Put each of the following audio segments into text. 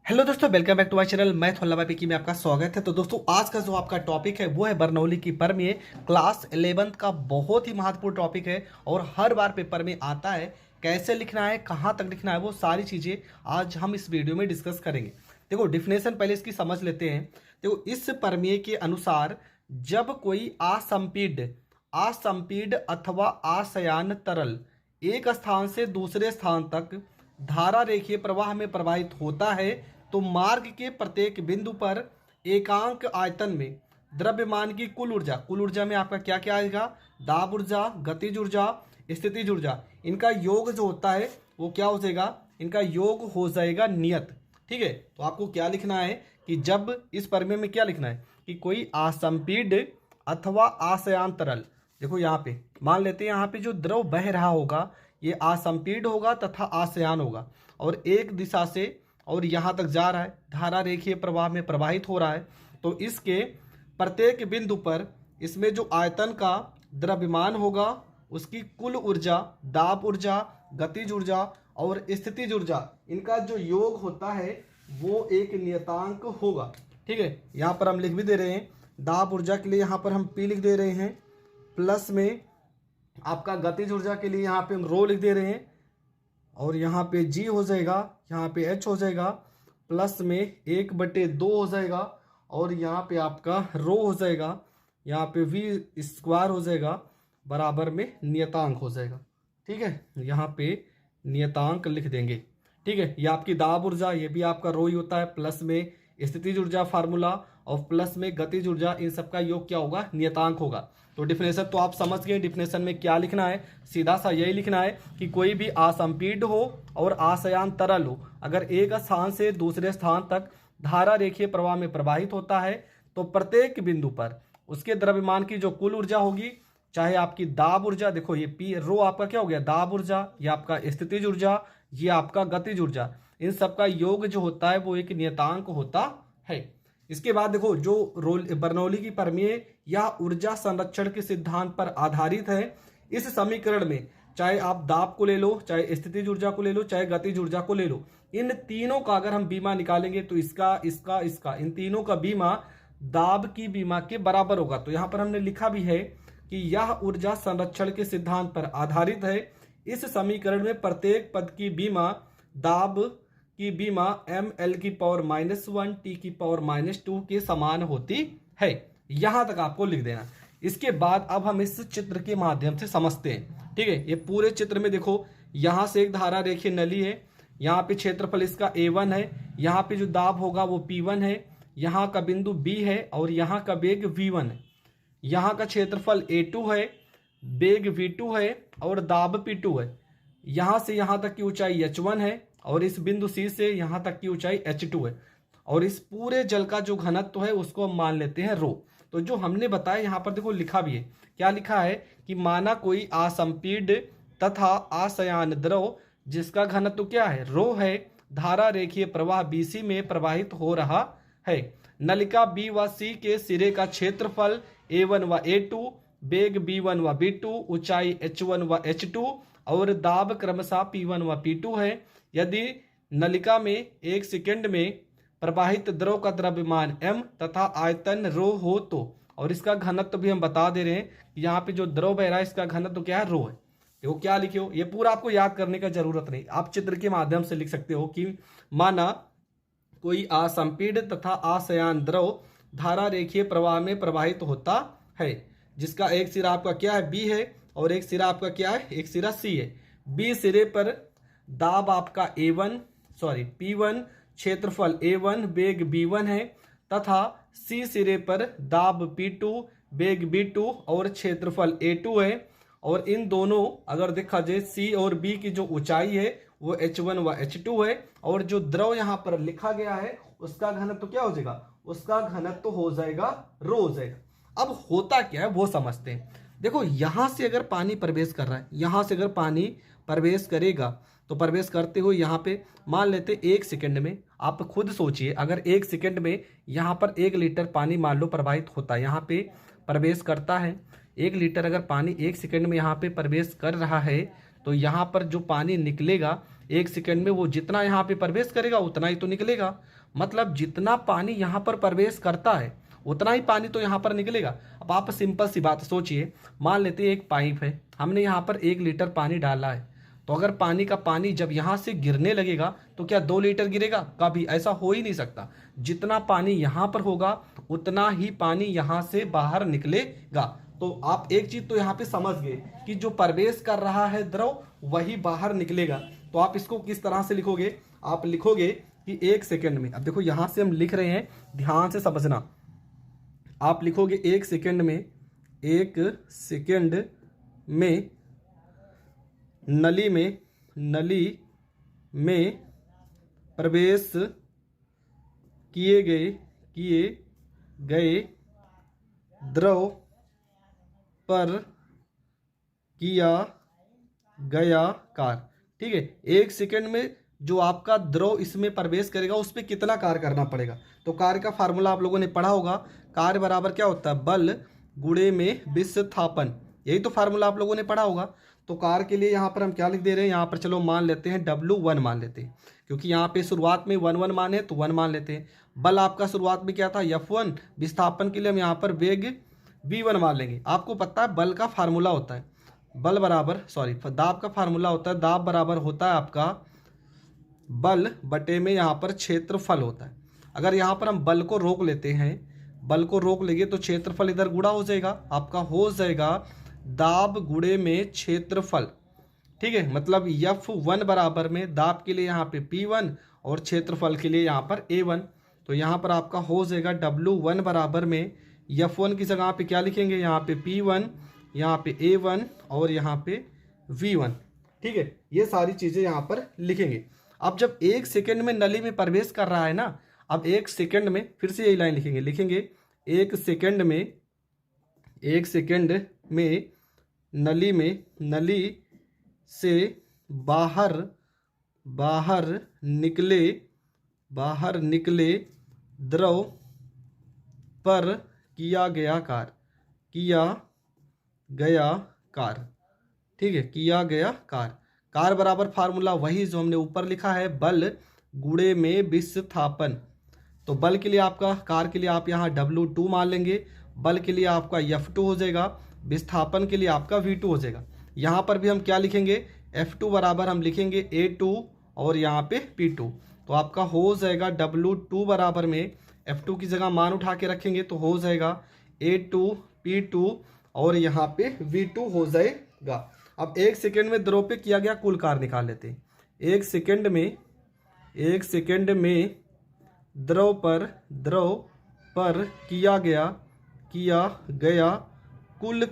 Hello दोस्तों, welcome back to my channel. मैं थोल्ला भाई में आपका स्वागत है। तो दोस्तों, आज का जो आपका टॉपिक है वो है बर्नौली की प्रमेय। क्लास 11th का बहुत ही महत्वपूर्ण टॉपिक है और हर बार पेपर में आता है। कैसे लिखना है, कहाँ तक लिखना है, वो सारी चीज़ें आज हम इस वीडियो में डिस्कस करेंगे। देखो, डिफिनेशन पहले इसकी समझ लेते हैं। देखो, इस प्रमेय के अनुसार जब कोई असंपीड अथवा आसयान तरल एक स्थान से दूसरे स्थान तक धारा रेखीय प्रवाह में प्रवाहित होता है तो मार्ग के प्रत्येक बिंदु पर एकांक आयतन में द्रव्यमान की कुल ऊर्जा में आपका क्या क्या आएगा? दाब ऊर्जा, गतिज ऊर्जा, स्थितिज ऊर्जा, इनका योग जो होता है वो क्या हो जाएगा? इनका योग हो जाएगा नियत। ठीक है, तो आपको क्या लिखना है कि जब इस प्रमेय में क्या लिखना है कि कोई असंपीड अथवा आसयान तरल, देखो यहाँ पे मान लेते हैं, यहाँ पे जो द्रव बह रहा होगा ये असंपीड होगा तथा आसयान होगा और एक दिशा से और यहाँ तक जा रहा है, धारा रेखीय प्रवाह में प्रवाहित हो रहा है। तो इसके प्रत्येक बिंदु पर इसमें जो आयतन का द्रव्यमान होगा उसकी कुल ऊर्जा, दाब ऊर्जा, गतिज ऊर्जा और स्थितिज ऊर्जा, इनका जो योग होता है वो एक नियतांक होगा। ठीक है, यहाँ पर हम लिख भी दे रहे हैं, दाब ऊर्जा के लिए यहाँ पर हम P लिख दे रहे हैं, प्लस में आपका गतिज ऊर्जा के लिए यहाँ पे हम रो लिख दे रहे हैं और यहाँ पे G हो जाएगा, यहाँ पे H हो जाएगा, प्लस में 1/2 हो जाएगा और यहाँ पे आपका रो हो जाएगा, यहाँ पे V स्क्वायर हो जाएगा, बराबर में नियतांक हो जाएगा। ठीक है, यहाँ पे नियतांक लिख देंगे। ठीक है, ये आपकी दाब ऊर्जा, ये भी आपका रो ही होता है, प्लस में स्थितिज ऊर्जा फार्मूला और प्लस में गतिज ऊर्जा, इन सबका योग क्या होगा? नियतांक होगा। तो डिफिनेशन तो आप समझ गए, डिफिनेशन में क्या लिखना है? सीधा सा यही लिखना है कि कोई भी असंपीड हो और आसयान तरल हो, अगर एक स्थान से दूसरे स्थान तक धारा रेखीय प्रवाह में प्रवाहित होता है तो प्रत्येक बिंदु पर उसके द्रव्यमान की जो कुल ऊर्जा होगी, चाहे आपकी दाब ऊर्जा, देखो ये पी रो आपका क्या हो गया? दाब ऊर्जा, ये आपका स्थितिज ऊर्जा, ये आपका गतिज ऊर्जा, इन सबका योग जो होता है वो एक नियतांक होता है। इसके बाद देखो, जो बर्नौली की प्रमेय यह ऊर्जा संरक्षण के सिद्धांत पर आधारित है। इस समीकरण में चाहे आप दाब को ले लो, चाहे स्थितिज ऊर्जा को ले लो, चाहे गतिज ऊर्जा को ले लो, इन तीनों का अगर हम बीमा निकालेंगे तो इसका इन तीनों का बीमा दाब की बीमा के बराबर होगा। तो यहां पर हमने लिखा भी है कि यह ऊर्जा संरक्षण के सिद्धांत पर आधारित है। इस समीकरण में प्रत्येक पद की बीमा दाब की बीमा ml की पावर -1 t की पावर -2 के समान होती है। यहां तक आपको लिख देना। इसके बाद अब हम इस चित्र के माध्यम से समझते हैं। ठीक है, ये पूरे चित्र में देखो, यहां से एक धारा रेखीय नली है, यहाँ पे क्षेत्रफल इसका A1 है, यहाँ पे जो दाब होगा वो P1 है, यहाँ का बिंदु B है और यहाँ का वेग V1 है, यहाँ का क्षेत्रफल A2 है, वेग V2 है और दाब P2 है। यहाँ से यहाँ तक की ऊंचाई H1 है और इस बिंदु C से यहाँ तक की ऊंचाई H2 है और इस पूरे जल का जो घनत्व है उसको हम मान लेते हैं रो। तो जो हमने बताया यहाँ पर देखो लिखा भी है, क्या लिखा है कि माना कोई असंपीड तथा आसयान द्रव जिसका घनत्व क्या है? रो है, धारा रेखीय प्रवाह BC में प्रवाहित हो रहा है। नलिका B व C के सिरे का क्षेत्रफल A1 व A2, वेग B1 व B2, ऊंचाई H1 व H2 और दाब क्रमशः P1 व P2 है। यदि नलिका में 1 सेकंड में प्रवाहित द्रव का द्रव्यमान m तथा आयतन रो हो तो, और इसका घनत्व भी हम बता दे रहे हैं, यहाँ पे जो द्रव बह रहा है इसका घनत्व क्या है? रो है। देखो क्या लिखे हो, ये पूरा आपको याद करने का जरूरत नहीं, आप चित्र के माध्यम से लिख सकते हो कि माना कोई असंपीड तथा आसयान द्रव धारा रेखीय प्रवाह में प्रवाहित होता है, जिसका एक सिरा आपका क्या है? B है और एक सिरा आपका क्या है? एक सिरा C है। B सिरे पर दाब आपका P1, क्षेत्रफल A1, वेग B1 है तथा C सिरे पर दाब P2, वेग B2 और क्षेत्रफल A2 है। और इन दोनों अगर देखा जाए C और B की जो ऊंचाई है वो H1 व H2 है और जो द्रव यहाँ पर लिखा गया है उसका घनत्व तो क्या हो जाएगा? उसका घनत्व तो हो जाएगा रो हो जाएगा। अब होता क्या है वो समझते हैं। देखो, यहां से अगर पानी प्रवेश कर रहा है, यहां से अगर पानी प्रवेश करेगा तो प्रवेश करते हुए यहाँ पे मान लेते 1 सेकंड में, आप खुद सोचिए, अगर 1 सेकंड में यहाँ पर 1 लीटर पानी मान लो प्रवाहित होता है, यहाँ पे प्रवेश करता है 1 लीटर, अगर पानी 1 सेकंड में यहाँ पे प्रवेश कर रहा है तो यहाँ पर जो पानी निकलेगा 1 सेकंड में वो जितना यहाँ पे प्रवेश करेगा उतना ही तो निकलेगा। मतलब जितना पानी यहाँ पर प्रवेश करता है उतना ही पानी तो यहाँ पर निकलेगा। अब आप सिंपल सी बात सोचिए, मान लेते हैं एक पाइप है, हमने यहाँ पर 1 लीटर पानी डाला है, तो अगर पानी जब यहाँ से गिरने लगेगा तो क्या 2 लीटर गिरेगा? कभी ऐसा हो ही नहीं सकता। जितना पानी यहाँ पर होगा उतना ही पानी यहाँ से बाहर निकलेगा। तो आप एक चीज तो यहाँ पे समझ गए कि जो प्रवेश कर रहा है द्रव वही बाहर निकलेगा। तो आप इसको किस तरह से लिखोगे? आप लिखोगे कि 1 सेकंड में, अब देखो यहाँ से हम लिख रहे हैं, ध्यान से समझना। आप लिखोगे 1 सेकंड में, 1 सेकंड में नली में प्रवेश किए गए द्रव पर किया गया कार्य। ठीक है, 1 सेकंड में जो आपका द्रव इसमें प्रवेश करेगा उस पर कितना कार्य करना पड़ेगा। तो कार्य का फार्मूला आप लोगों ने पढ़ा होगा, कार्य बराबर क्या होता है? बल गुणे में विस्थापन। यही तो फार्मूला आप लोगों ने पढ़ा होगा। तो कार्य के लिए यहाँ पर हम क्या लिख दे रहे हैं? यहाँ पर चलो मान लेते हैं W1 मान लेते हैं, क्योंकि यहाँ पे शुरुआत में 1 मान है तो 1 मान लेते हैं। बल आपका शुरुआत में क्या था? F1। विस्थापन के लिए हम यहाँ पर वेग V1 मान लेंगे। आपको पता है बल का फार्मूला होता है बल बराबर दाब का फार्मूला होता है, दाब बराबर होता है आपका बल बटे में यहाँ पर क्षेत्रफल होता है। अगर यहाँ पर हम बल को रोक लेते हैं, बल को रोक लेंगे तो क्षेत्रफल इधर गुणा हो जाएगा, आपका हो जाएगा दाब गुणे में क्षेत्रफल। ठीक है, मतलब F1 बराबर में दाब के लिए यहाँ पे P1 और क्षेत्रफल के लिए यहाँ पर A1। तो यहाँ पर आपका हो जाएगा W1 बराबर में F1 की जगह पे क्या लिखेंगे? यहाँ पे P1, यहाँ पे A1 और यहाँ पे V1। ठीक है, ये सारी चीज़ें यहाँ पर लिखेंगे। अब जब 1 सेकंड में नली में प्रवेश कर रहा है ना, अब 1 सेकंड में फिर से यही लाइन लिखेंगे 1 सेकंड में नली से बाहर निकले द्रव पर किया गया कार्य। ठीक है, किया गया कार्य बराबर फार्मूला वही जो हमने ऊपर लिखा है, बल गुणे में विस्थापन। तो बल के लिए आपका, कार्य के लिए आप यहाँ W2 मान लेंगे, बल के लिए आपका F2 हो जाएगा, विस्थापन के लिए आपका V2 हो जाएगा। यहाँ पर भी हम क्या लिखेंगे? F2 बराबर हम लिखेंगे A2 और यहाँ पे P2। तो आपका हो जाएगा W2 बराबर में F2 की जगह मान उठा के रखेंगे तो हो जाएगा A2 P2 और यहाँ पे V2 हो जाएगा। अब 1 सेकंड में द्रव पे किया गया कुल कार्य निकाल लेते हैं। 1 सेकंड में द्रव पर किया गया कुल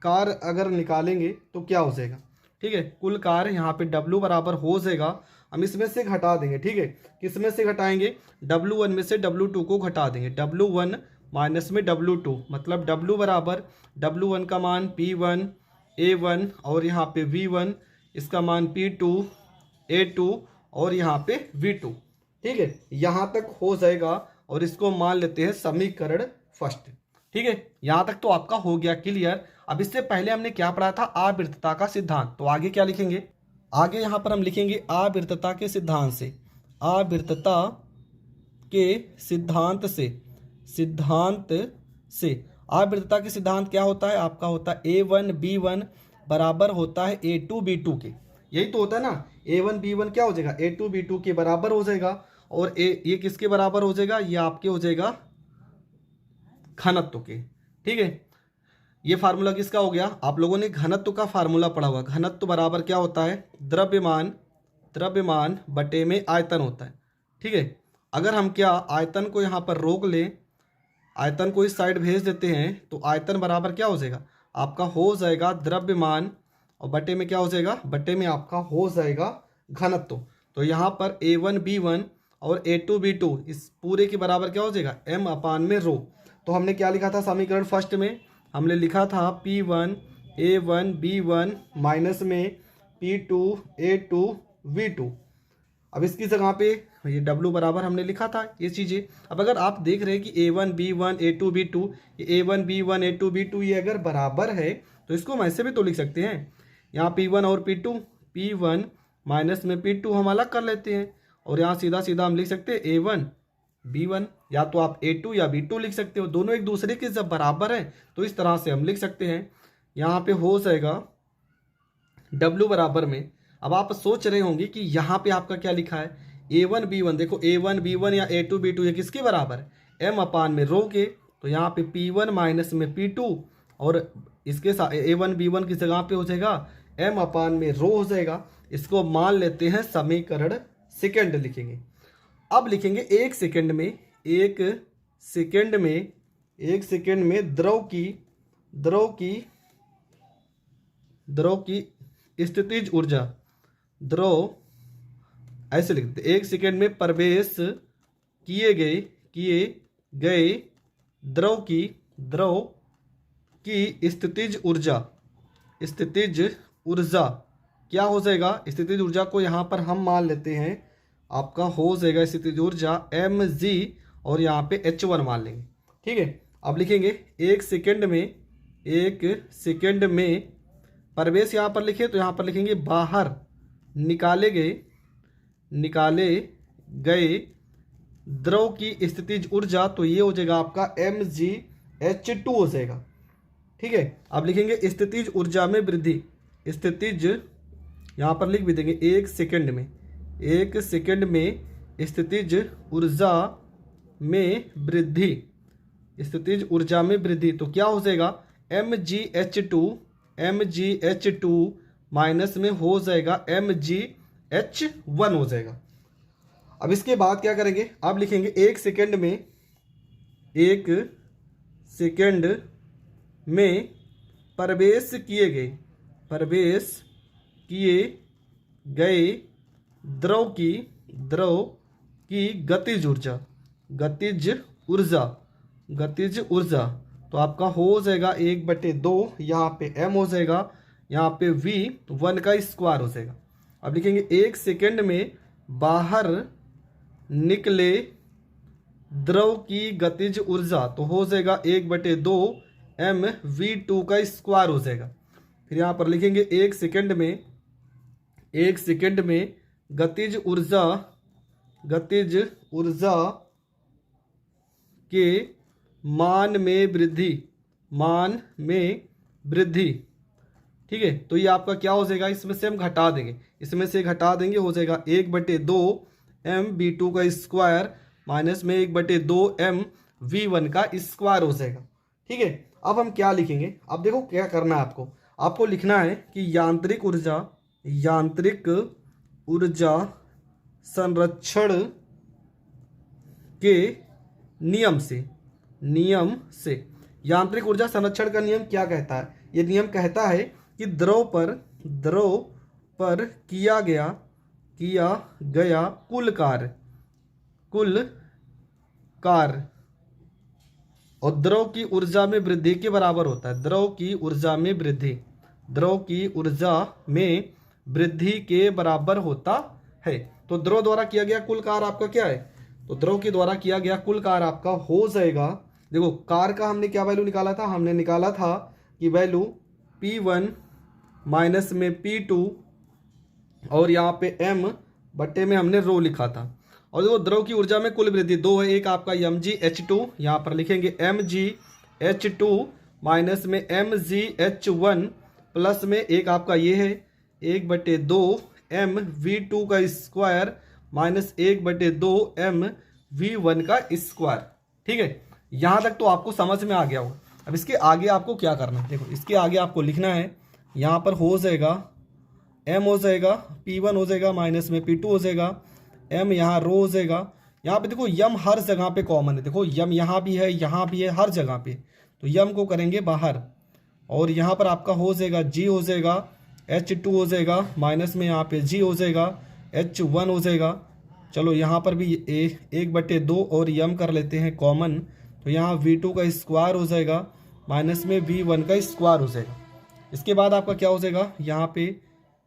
कार्य अगर निकालेंगे तो क्या हो जाएगा? ठीक है, कुल कार्य यहाँ पे W बराबर हो जाएगा, हम इसमें से घटा देंगे। ठीक है, किस में से घटाएंगे? W1 में से W2 को घटा देंगे, W1 माइनस में W2, मतलब W बराबर W1 का मान P1 A1 और यहाँ पे V1, इसका मान P2 A2 और यहाँ पे V2। ठीक है, यहाँ तक हो जाएगा और इसको मान लेते हैं समीकरण फर्स्ट। ठीक है, यहाँ तक तो आपका हो गया क्लियर। अब इससे पहले हमने क्या पढ़ा था? आवृत्तता का सिद्धांत। तो आगे क्या लिखेंगे? आगे यहाँ पर हम लिखेंगे आवृत्तता के सिद्धांत से। आवृत्तता के सिद्धांत से आवृत्तता के सिद्धांत क्या होता है? आपका होता है A1 B1 बराबर होता है A2 B2 के। यही तो होता है ना, A1 B1 क्या हो जाएगा? A2 B2 के बराबर हो जाएगा। और ये किसके बराबर हो जाएगा? ये आपके हो जाएगा घनत्व के। ठीक है, ये फार्मूला किसका हो गया? आप लोगों ने घनत्व का फार्मूला पढ़ा हुआ। घनत्व बराबर क्या होता है? द्रव्यमान बटे में आयतन होता है। ठीक है, अगर हम क्या आयतन को यहाँ पर रोक लें, आयतन को इस साइड भेज देते हैं तो आयतन बराबर क्या हो जाएगा? आपका हो जाएगा द्रव्यमान और बटे में क्या हो जाएगा? बटे में आपका हो जाएगा घनत्व। तो यहाँ पर A1 B1 और A2 B2 इस पूरे के बराबर क्या हो जाएगा? m/ρ। तो हमने क्या लिखा था समीकरण फर्स्ट में? हमने लिखा था P1 A1 B1 माइनस में P2 A2 V2। अब इसकी जगह पे ये W बराबर हमने लिखा था ये चीज़ें। अब अगर आप देख रहे हैं कि A1 B1 A2 B2, ये A1 B1 A2 B2 ये अगर बराबर है तो इसको हम ऐसे भी तो लिख सकते हैं। यहाँ P1 और P2 P1 माइनस में P2 हम अलग कर लेते हैं और यहाँ सीधा सीधा हम लिख सकते हैं A1 B1, या तो आप A2 या B2 लिख सकते हो, दोनों एक दूसरे के जब बराबर हैं तो इस तरह से हम लिख सकते हैं। यहाँ पे हो जाएगा W बराबर में, अब आप सोच रहे होंगे कि यहाँ पे आपका क्या लिखा है A1 B1, देखो A1 B1 या A2 B2 ये किसके बराबर है, m अपान में रो के, तो यहाँ पे P1 माइनस में P2 और इसके साथ A1 B1 की जगह पे हो जाएगा m अपान में रो हो जाएगा। इसको मान लेते हैं समीकरण सेकंड लिखेंगे। अब लिखेंगे एक सेकंड में द्रव की स्थितिज ऊर्जा, द्रव ऐसे लिखते, एक सेकंड में प्रवेश किए गए द्रव की स्थितिज ऊर्जा क्या हो जाएगा, स्थितिज ऊर्जा को यहाँ पर हम मान लेते हैं आपका हो जाएगा स्थितिज ऊर्जा mg और यहाँ पे h1 मान लेंगे। ठीक है, अब लिखेंगे एक सेकंड में प्रवेश यहाँ पर लिखे तो यहाँ पर लिखेंगे बाहर निकाले गए द्रव की स्थितिज ऊर्जा, तो ये हो जाएगा आपका mgh2 हो जाएगा। ठीक है, अब लिखेंगे स्थितिज ऊर्जा में वृद्धि, स्थितिज यहाँ पर लिख भी देंगे एक सेकंड में स्थितिज ऊर्जा में वृद्धि, तो क्या हो जाएगा mgh2 माइनस में हो जाएगा mgh1 हो जाएगा। अब इसके बाद क्या करेंगे, अब लिखेंगे एक सेकंड में प्रवेश किए गए द्रव की गतिज ऊर्जा, तो आपका हो जाएगा 1/2, यहाँ पे m हो जाएगा, यहाँ पे v1 का स्क्वायर हो जाएगा। अब लिखेंगे एक सेकंड में बाहर निकले द्रव की गतिज ऊर्जा, तो हो जाएगा 1/2 mv2 का स्क्वायर हो जाएगा। फिर यहाँ पर लिखेंगे एक सेकंड में गतिज ऊर्जा के मान में वृद्धि। ठीक है, तो ये आपका क्या हो जाएगा, इसमें से हम घटा देंगे, हो जाएगा 1/2 mv2 का स्क्वायर माइनस में 1/2 mv1 का स्क्वायर हो जाएगा। ठीक है, अब हम क्या लिखेंगे, अब देखो क्या करना है आपको लिखना है कि यांत्रिक ऊर्जा संरक्षण के नियम से यांत्रिक ऊर्जा संरक्षण का नियम क्या कहता है, ये नियम कहता है कि द्रव पर किया गया कुल कार्य और द्रव की ऊर्जा में वृद्धि के बराबर होता है। द्रव की ऊर्जा में वृद्धि के बराबर होता है। तो द्रव द्वारा किया गया कुल कार्य आपका क्या है, तो द्रव के द्वारा किया गया कुल कार्य आपका हो जाएगा, देखो कार्य का हमने क्या वैल्यू निकाला था, हमने निकाला था कि वैल्यू P1 माइनस में P2 और यहाँ पे m बट्टे में हमने रो लिखा था। और देखो द्रव की ऊर्जा में कुल वृद्धि दो है, एक आपका mgh2, यहाँ पर लिखेंगे mgh2 माइनस में mgh1 प्लस में एक आपका ये है 1/2 mv2 का स्क्वायर माइनस 1/2 mv1 का स्क्वायर। ठीक है, यहाँ तक तो आपको समझ में आ गया हो। अब इसके आगे आपको क्या करना है, देखो इसके आगे आपको लिखना है, यहाँ पर हो जाएगा m हो जाएगा P1 हो जाएगा माइनस में P2 हो जाएगा, m यहाँ रो हो जाएगा। यहाँ पे देखो यम हर जगह पे कॉमन है, देखो यम यहाँ भी है हर जगह पे, तो यम को करेंगे बाहर और यहाँ पर आपका हो जाएगा g हो जाएगा, h2 हो जाएगा माइनस में यहाँ पे g हो जाएगा, h1 हो जाएगा। चलो यहाँ पर भी 1/2 और यम कर लेते हैं कॉमन, तो यहाँ v2 का स्क्वायर हो जाएगा माइनस में v1 का स्क्वायर हो जाएगा। इसके बाद आपका क्या हो जाएगा, यहाँ पे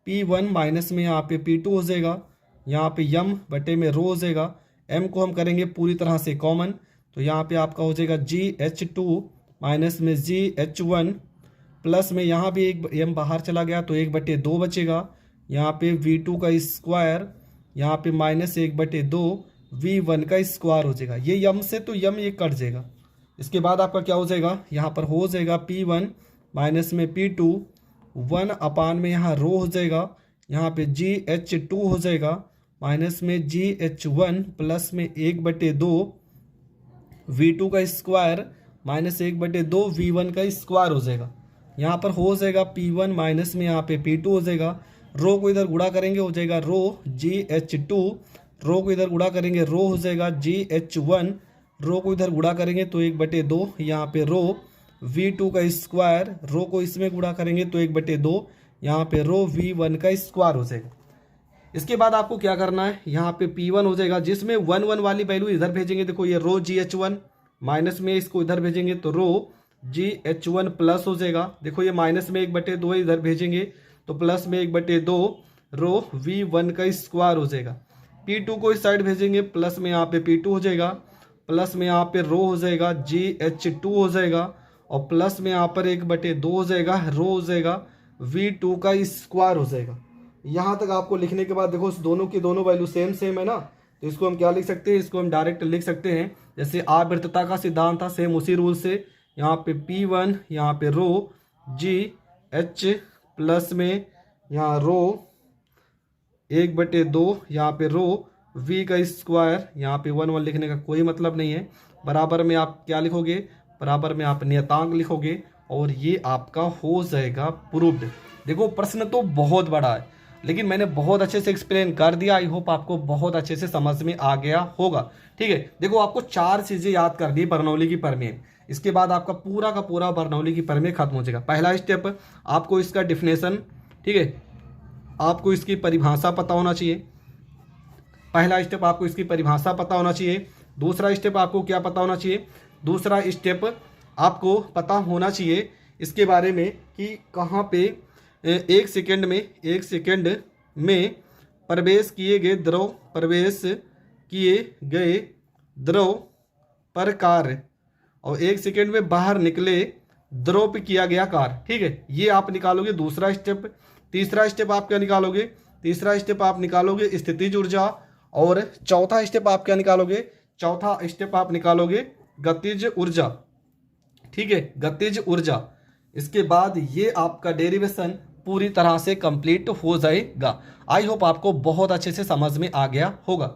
P1 माइनस में यहाँ पे P2 हो जाएगा, यहाँ पे यम बटे में रो हो जाएगा, m को हम करेंगे पूरी तरह से कॉमन, तो यहाँ पे आपका हो जाएगा gh2 माइनस में gh1 प्लस में यहाँ भी एक m बाहर चला गया तो 1/2 बचेगा, यहाँ पे V2 का स्क्वायर, यहाँ पे -1/2 V1 का स्क्वायर हो जाएगा। ये यम से तो यम ये कट जाएगा। इसके बाद आपका क्या हो जाएगा, यहाँ पर हो जाएगा P1 माइनस में P2 1 अपान में यहाँ रो हो जाएगा, यहाँ पे GH2 हो जाएगा माइनस में GH1 प्लस में 1/2 V2 का स्क्वायर -1/2 V1 का स्क्वायर हो जाएगा। यहाँ पर हो जाएगा P1 माइनस में यहाँ पे P2 हो जाएगा। रो को इधर गुणा करेंगे हो जाएगा रो GH2, रो को इधर गुणा करेंगे रो हो जाएगा GH1, रो को इधर गुणा करेंगे तो 1/2 यहाँ पे रो V2 का स्क्वायर, रो को इसमें गुणा करेंगे तो 1/2 यहाँ पे रो V1 का स्क्वायर हो जाएगा। इसके बाद आपको क्या करना है, यहाँ पे P1 हो जाएगा जिसमें 1 1 वाली वैल्यू इधर भेजेंगे। देखो ये रो GH1 माइनस में इसको इधर भेजेंगे तो रो GH1 प्लस हो जाएगा। देखो ये माइनस में 1/2 इधर भेजेंगे तो प्लस में 1/2 रो V1 का स्क्वायर हो जाएगा। P2 को इस साइड भेजेंगे प्लस में यहाँ पे P2 हो जाएगा, प्लस में यहाँ पे रो हो जाएगा GH2 हो जाएगा और प्लस में यहाँ पर 1/2 हो जाएगा रो हो जाएगा V2 का स्क्वायर हो जाएगा। यहाँ तक आपको लिखने के बाद देखो दोनों की दोनों वैल्यू सेम सेम है ना, तो इसको हम क्या लिख सकते हैं, इसको हम डायरेक्ट लिख सकते हैं जैसे आवर्तता का सिद्धांत था सेम उसी रूल से। यहाँ पे P1 यहाँ पे रो GH प्लस में यहाँ रो 1/2 यहाँ पे रो V का स्क्वायर, यहाँ पे 1 1 लिखने का कोई मतलब नहीं है। बराबर में आप क्या लिखोगे, बराबर में आप नियतांक लिखोगे और ये आपका हो जाएगा प्रूव्ड। देखो प्रश्न तो बहुत बड़ा है लेकिन मैंने बहुत अच्छे से एक्सप्लेन कर दिया। आई होप आपको बहुत अच्छे से समझ में आ गया होगा। ठीक है, देखो आपको 4 चीज़ें याद कर दी बर्नौली की प्रमेय। इसके बाद आपका पूरा का पूरा बर्नौली की प्रमेय खत्म हो जाएगा। पहला स्टेप आपको इसका डिफिनेशन, ठीक है, आपको इसकी परिभाषा पता होना चाहिए। पहला स्टेप आपको इसकी परिभाषा पता होना चाहिए। दूसरा स्टेप आपको क्या पता होना चाहिए, दूसरा स्टेप आपको पता होना चाहिए इसके बारे में कि कहाँ पे 1 सेकेंड में प्रवेश किए गए द्रव पर कार्य और 1 सेकेंड में बाहर निकले द्रव पे किया गया कार्य। ठीक है, ये आप निकालोगे दूसरा स्टेप। तीसरा स्टेप आप क्या निकालोगे, तीसरा स्टेप आप निकालोगे स्थितिज ऊर्जा और चौथा स्टेप आप क्या निकालोगे, चौथा स्टेप आप निकालोगे गतिज ऊर्जा। ठीक है, गतिज ऊर्जा। इसके बाद ये आपका डेरिवेशन पूरी तरह से कंप्लीट हो जाएगा। आई होप आपको बहुत अच्छे से समझ में आ गया होगा।